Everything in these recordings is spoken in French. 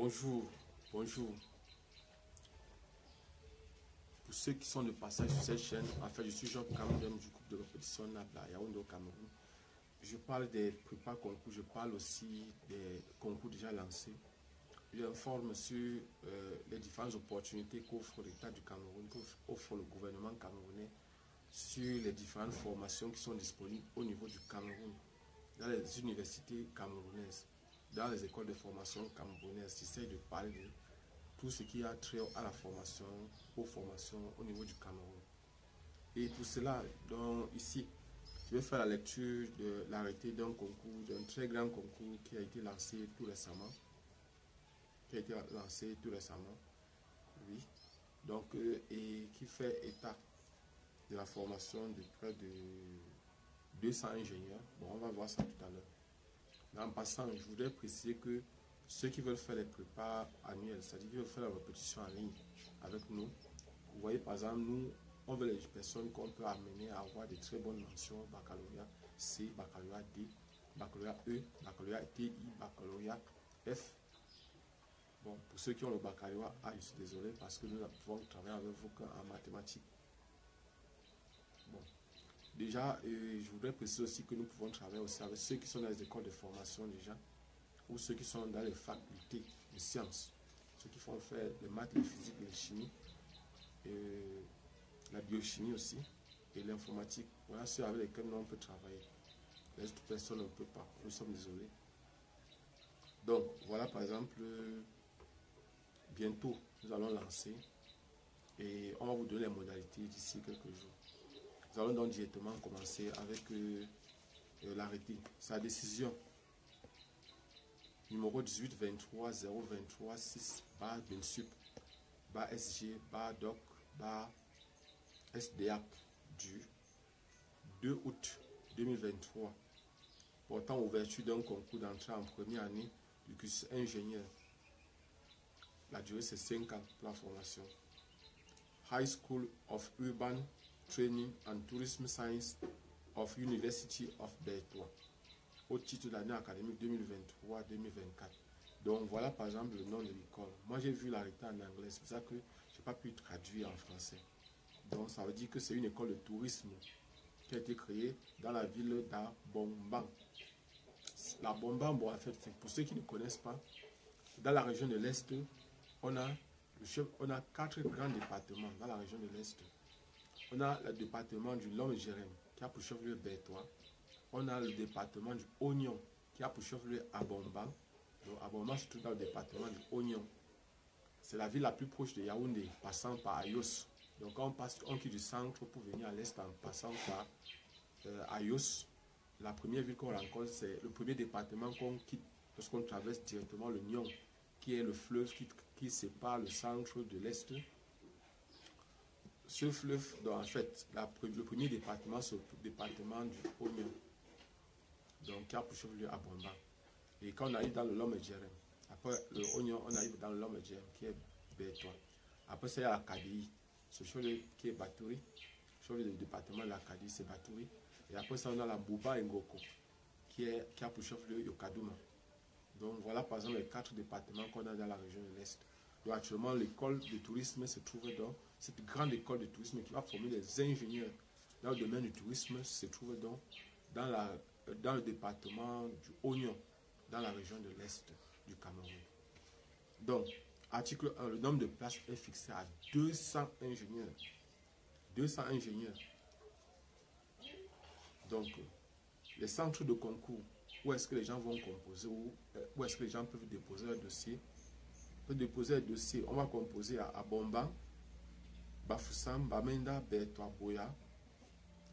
Bonjour, bonjour. Pour ceux qui sont de passage sur cette chaîne, en fait, je suis Jean Cameroun du groupe de répétition Nabla, Yaoundé au Cameroun. Je parle des prépas concours, je parle aussi des concours déjà lancés. J'informe sur les différentes opportunités qu'offre l'État du Cameroun, qu'offre le gouvernement camerounais, sur les différentes formations qui sont disponibles au niveau du Cameroun, dans les universités camerounaises, dans les écoles de formation camerounaises. J'essaie de parler de tout ce qui a trait à la formation, aux formations au niveau du Cameroun. Et pour cela, donc, ici, je vais faire la lecture de l'arrêté d'un concours, d'un très grand concours qui a été lancé tout récemment. Oui. Donc, et qui fait état de la formation de près de 200 ingénieurs. Bon, on va voir ça tout à l'heure. Mais en passant, je voudrais préciser que ceux qui veulent faire les prépas annuels, c'est-à-dire qui veulent faire la répétition en ligne avec nous, vous voyez par exemple, nous, on veut les personnes qu'on peut amener à avoir de très bonnes mentions, baccalauréat C, baccalauréat D, baccalauréat E, baccalauréat TI, baccalauréat F. Bon, pour ceux qui ont le baccalauréat A, je suis désolé parce que nous pouvons travailler avec vous qu'en mathématiques. Bon. Déjà, je voudrais préciser aussi que nous pouvons travailler aussi avec ceux qui sont dans les écoles de formation déjà, ou ceux qui sont dans les facultés de sciences, ceux qui font faire les maths, les physiques, les chimies, la biochimie aussi, et l'informatique. Voilà ceux avec lesquels nous on peut travailler. Les autres personnes ne peuvent pas, nous sommes désolés. Donc, voilà par exemple, bientôt, nous allons lancer, et on va vous donner les modalités d'ici quelques jours. Nous allons donc directement commencer avec l'arrêté, sa décision. Numéro 18 23 023 6 BINSUP SG DOC SDAC du 2 août 2023 portant ouverture d'un concours d'entrée en première année du cursus ingénieur. La durée c'est 5 ans pour la formation. High School of Urban Training and Tourism Science of University of Bertois au titre de l'année académique 2023-2024. Donc voilà par exemple le nom de l'école. Moi j'ai vu l'arrêté en anglais, c'est pour ça que je n'ai pas pu traduire en français. Donc ça veut dire que c'est une école de tourisme qui a été créée dans la ville d'Abomban. La Bomban, bon, en fait, pour ceux qui ne connaissent pas, dans la région de l'Est, on a 4 grands départements dans la région de l'Est. On a le département du Lom-et-Djerem qui a pour chef-lieu Bertois. On a le département du Oignon qui a pour chef-lieu Abomban. Donc Abomban se trouve dans le département du Oignon. C'est la ville la plus proche de Yaoundé, passant par Ayos. Donc on quitte du centre pour venir à l'est en passant par Ayos. La première ville qu'on rencontre, c'est le premier département qu'on quitte lorsqu'on traverse directement le Nion, qui est le fleuve qui sépare le centre de l'est. Ce fleuve, donc en fait, le premier département, c'est le département du Oignon. Donc, qui a pour chef-lieu Abomban. Et quand on arrive dans le Lom-et-Djerem, après le Oignon, on arrive dans le Lom-et-Djerem, qui est Bertois. Après, c'est à l'Acadie, ce chef-lieu qui est Batouri. Le chef-lieu du département de l'Acadie, c'est Batouri. Et après ça, on a la Bouba Ngoko, qui a pour chef-lieu Yokadouma. Donc, voilà par exemple les 4 départements qu'on a dans la région de l'Est. Donc, actuellement, l'école de tourisme se trouve dans cette grande école de tourisme qui va former des ingénieurs dans le domaine du tourisme, se trouve donc dans le département du Oignon, dans la région de l'Est du Cameroun. Donc, article 1, le nombre de places est fixé à 200 ingénieurs. 200 ingénieurs. Donc, les centres de concours, où est-ce que les gens vont composer, où est-ce que les gens peuvent déposer leur dossier. Pour déposer un dossier, on va composer à Bomban, Bafoussam, Bamenda, Bertois, Boya,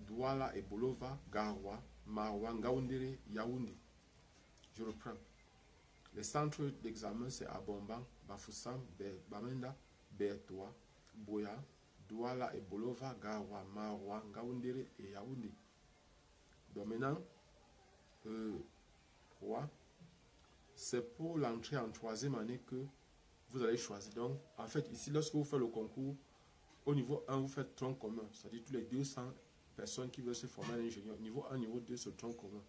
Douala et Bolova, Garoua, Marwa, Ngaoundéré, Yaoundé. Je reprends. Les centres d'examen, c'est à Bomban, Bafoussam, Bamenda, Bertois, Boya, Douala et Bolova, Garoua, Marwa, Ngaoundéré et Yaoundé. Donc maintenant, 3, c'est pour l'entrée en 3e année que vous allez choisir. Donc, en fait, ici, lorsque vous faites le concours, au niveau 1, vous faites tronc commun, c'est-à-dire tous les 200 personnes qui veulent se former à l'ingénieur. Niveau 1, niveau 2, c'est tronc commun.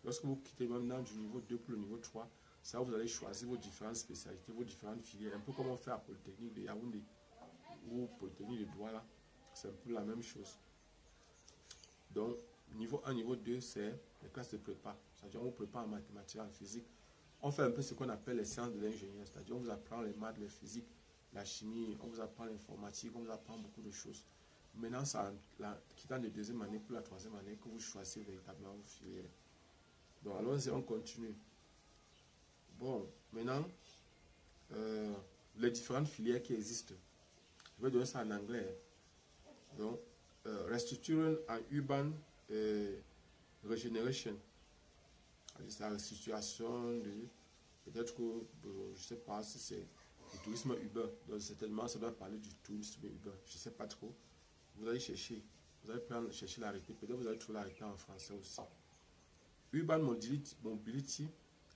Lorsque vous quittez maintenant du niveau 2 pour le niveau 3, Ça, vous allez choisir vos différentes spécialités, vos différentes filières. Un peu comme on fait à Polytechnique de Yaoundé ou Polytechnique de Douala. C'est un peu la même chose. Donc, niveau 1, niveau 2, c'est les classes de prépa. C'est-à-dire, on vous prépare en mathématiques, en physique. On fait un peu ce qu'on appelle les sciences de l'ingénieur. C'est-à-dire, on vous apprend les maths, les physiques, la chimie, on vous apprend l'informatique, on vous apprend beaucoup de choses. Maintenant, c'est quittant de deuxième année pour la troisième année que vous choisissez véritablement vos filières. Donc, allons-y, on continue. Bon, maintenant, les différentes filières qui existent. Je vais donner ça en anglais. Donc, restructuring and urban regeneration. C'est la restructuration de, peut-être que, je ne sais pas si c'est le tourisme urbain. Donc, certainement, ça doit parler du tourisme urbain. Je ne sais pas trop. Vous allez chercher. Vous allez chercher l'arrêté. Peut-être vous allez trouver l'arrêté en français aussi. Urban mobility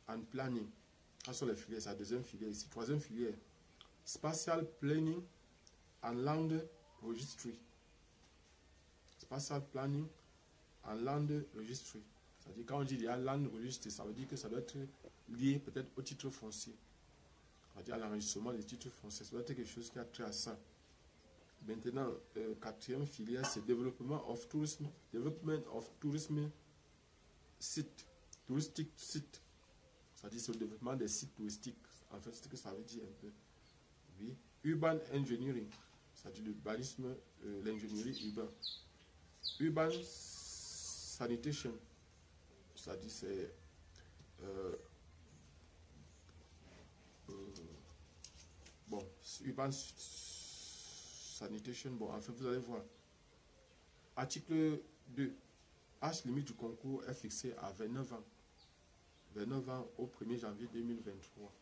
and planning. Ce sont les filières. C'est la deuxième filière ici. Troisième filière. Spatial planning and land registry. Spatial planning and land registry. C'est-à-dire, quand on dit il y a land registry, ça veut dire que ça doit être lié peut-être au titre foncier. C'est-à-dire à l'enregistrement des titres fonciers. Ça doit être quelque chose qui a trait à ça. Maintenant, quatrième filière, c'est Development of Tourism Site. Touristic site. C'est-à-dire, c'est le développement des sites touristiques. En fait, c'est ce que ça veut dire un peu. Oui. Urban Engineering. C'est-à-dire l'urbanisme, l'ingénierie urbaine. Urban Sanitation. C'est-à-dire, c'est bon, Urban Sanitation. Bon, en fait, vous allez voir. Article 2. Âge limite du concours est fixé à 29 ans. 29 ans au 1er janvier 2023.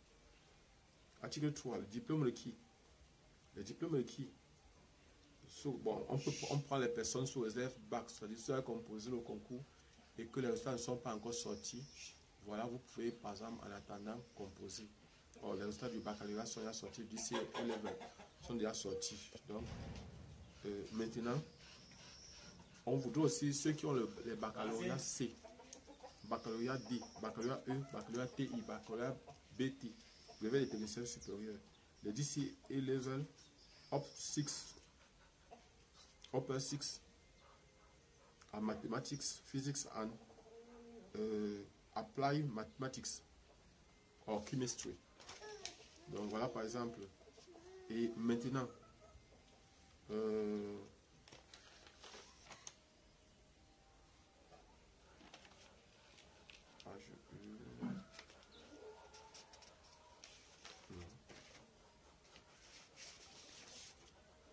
Article 3. Le diplôme requis. Le diplôme requis. Bon, on prend les personnes sous réserve bac, c'est-à-dire ceux qui ont composé le concours et que les résultats ne sont pas encore sortis. Voilà, vous pouvez par exemple en attendant composer. Or, les résultats du baccalauréat sont déjà sortis d'ici level, sont déjà sortis. Donc, maintenant, on voudrait aussi ceux qui ont les baccalauréats C, baccalauréat D, baccalauréat E, baccalauréat TI, baccalauréat BT, brevet des techniciens supérieurs. Les DC A-Level, Upper 6 en mathematics, physics and applied mathematics or chemistry. Donc voilà par exemple. Et maintenant,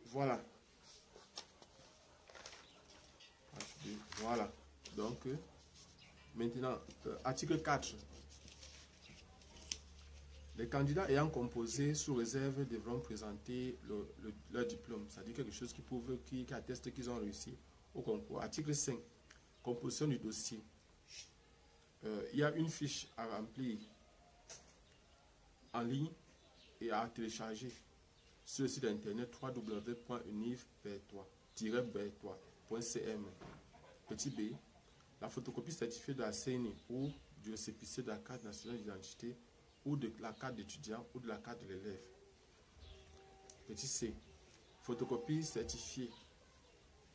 voilà. Voilà. Donc, maintenant, article 4. Les candidats ayant composé sous réserve devront présenter leur diplôme, c'est-à-dire quelque chose qui prouve, qui atteste qu'ils ont réussi au concours. Article 5. Composition du dossier. Il y a une fiche à remplir en ligne et à télécharger sur le site internet www.univbertois-bertois.cm. Petit b. La photocopie certifiée de la CNI ou du récépissé de la carte nationale d'identité ou de la carte d'étudiant ou de la carte de l'élève. Petit c. Photocopie certifiée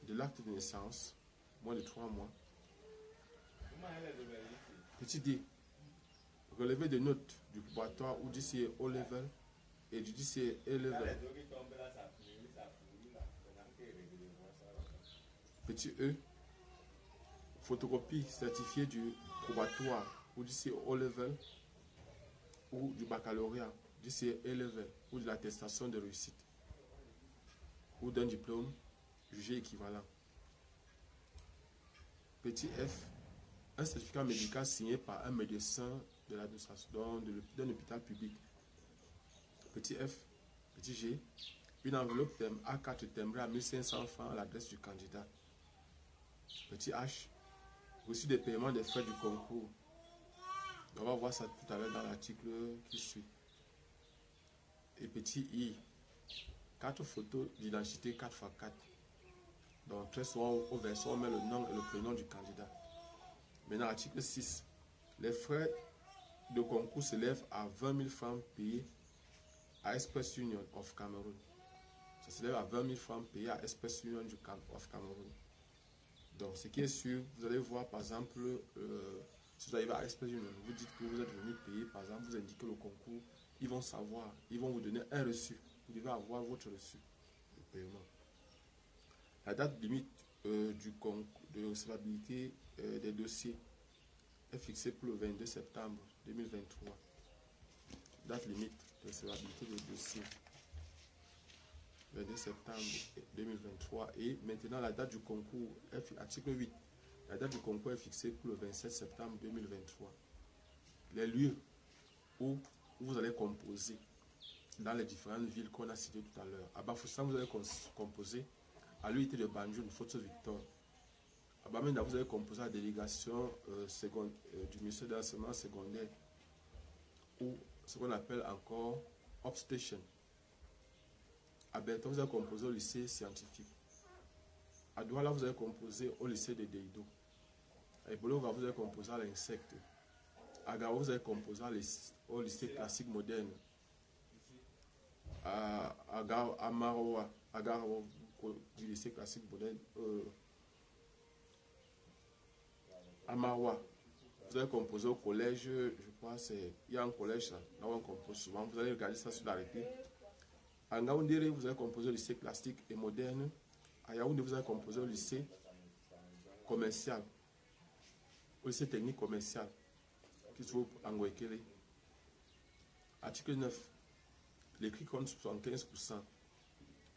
de l'acte de naissance, moins de 3 mois. Petit d. Relevé de notes du probatoire ou du CA O-Level et du CA A-Level. Petit e. Photocopie certifiée du probatoire ou du CA O-Level ou du baccalauréat, du CA A-Level ou de l'attestation de réussite ou d'un diplôme jugé équivalent. Petit f. Un certificat médical signé par un médecin de l'administration d'un hôpital public. Petit f. Petit g. Une enveloppe A4 timbrée à 1500 francs à l'adresse du candidat. Petit h. Reçu des paiements des frais du concours. On va voir ça tout à l'heure dans l'article qui suit. Et petit i. 4 photos d'identité 4x4. Donc très souvent au verso on met le nom et le prénom du candidat. Maintenant article 6. Les frais de concours s'élève à 20 000 francs payés à Express Union of Cameroun. Ça s'élève à 20 000 francs payés à Express Union of Cameroun. Donc, ce qui est sûr, vous allez voir, par exemple, si vous arrivez à Express Union, vous dites que vous êtes venu payer, par exemple, vous indiquez le concours, ils vont savoir, ils vont vous donner un reçu. Vous devez avoir votre reçu de paiement. La date limite du concours de recevabilité des dossiers est fixée pour le 22 septembre 2023. Date limite de recevabilité des dossiers 22 septembre 2023. Et maintenant, la date du concours, article 8, la date du concours est fixée pour le 27 septembre 2023. Les lieux où vous allez composer dans les différentes villes qu'on a citées tout à l'heure. À Bafoussam, vous allez composer à l'unité de Banjul, Photo Victor. À Bamenda, vous allez composer à la délégation du ministère de l'enseignement secondaire, ou ce qu'on appelle encore Upstation. À Benton, vous allez composer au lycée scientifique. À Douala, vous allez composer au lycée de Deido. À Ebolova, vous allez composer à l'insecte. À Gao, vous allez composer au lycée classique moderne. À Maroua, à Gao, du lycée classique moderne. À Maroua, vous allez composer au collège, je crois, il y a un collège là où on compose souvent. Vous allez regarder ça sur l'arrêté. À Ngaoundéré, vous allez composer au lycée classique et moderne. À Yaoundé, vous allez composer au lycée commercial, au lycée technique commercial, qui se trouve à Ngouekele. Article 9. L'écrit compte 75%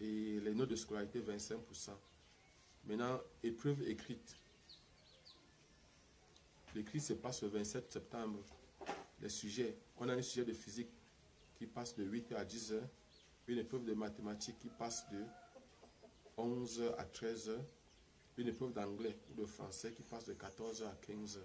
et les notes de scolarité 25%. Maintenant, épreuve écrite. L'écrit se passe le 27 septembre. Les sujets, on a un sujet de physique qui passe de 8h à 10h. Une épreuve de mathématiques qui passe de 11h à 13h. Une épreuve d'anglais ou de français qui passe de 14h à 15h.